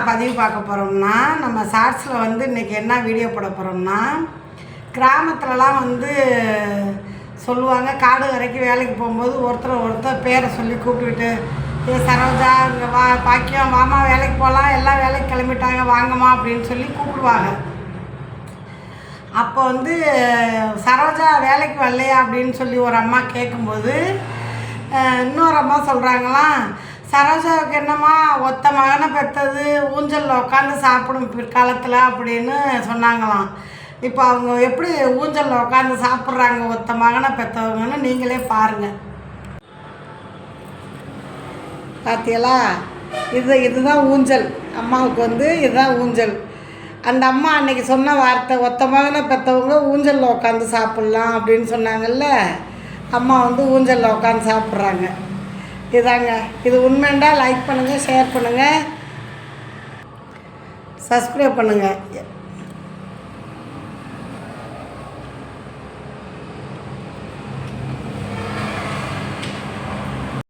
பதிவு பார்க்க போகிறோம்னா, நம்ம ஷார்ட்ஸில் வந்து இன்றைக்கி என்ன வீடியோ போட போகிறோம்னா, கிராமத்துலலாம் வந்து சொல்லுவாங்க, காடு வரைக்கும் வேலைக்கு போகும்போது ஒருத்தர் பேரை சொல்லி கூப்பிட்டுக்கிட்டு, ஏ சரோஜா இங்கே வா, பாக்கியம் வாமா வேலைக்கு போகலாம், எல்லாம் வேலைக்கு கிளம்பிட்டாங்க வாங்கம்மா அப்படின்னு சொல்லி கூப்பிடுவாங்க. அப்போ வந்து சரோஜா வேலைக்கு வரலையா அப்படின்னு சொல்லி ஒரு அம்மா கேட்கும்போது, இன்னொரு அம்மா சொல்கிறாங்களாம், சரோஜாவுக்கு என்னம்மா ஒத்த மகனை பெற்றது, ஊஞ்சலில் உட்காந்து சாப்பிடும் பிற்காலத்தில் அப்படின்னு சொன்னாங்களாம். இப்போ அவங்க எப்படி ஊஞ்சலில் உட்காந்து சாப்பிட்றாங்க ஒத்த மகனை பெற்றவங்கன்னு நீங்களே பாருங்கள். பார்த்தியலா, இதுதான் ஊஞ்சல். அம்மாவுக்கு வந்து இதுதான் ஊஞ்சல். அந்த அம்மா அன்றைக்கி சொன்ன வார்த்தை, ஒத்த மகனை பெற்றவங்க ஊஞ்சலில் உட்காந்து சாப்பிட்லாம் அப்படின்னு சொன்னாங்கல்ல, அம்மா வந்து ஊஞ்சலில் உட்காந்து சாப்பிட்றாங்க. இதாங்க, இது உண்மைண்டா லைக் பண்ணுங்கள், ஷேர் பண்ணுங்கள், சப்ஸ்கிரைப் பண்ணுங்கள்.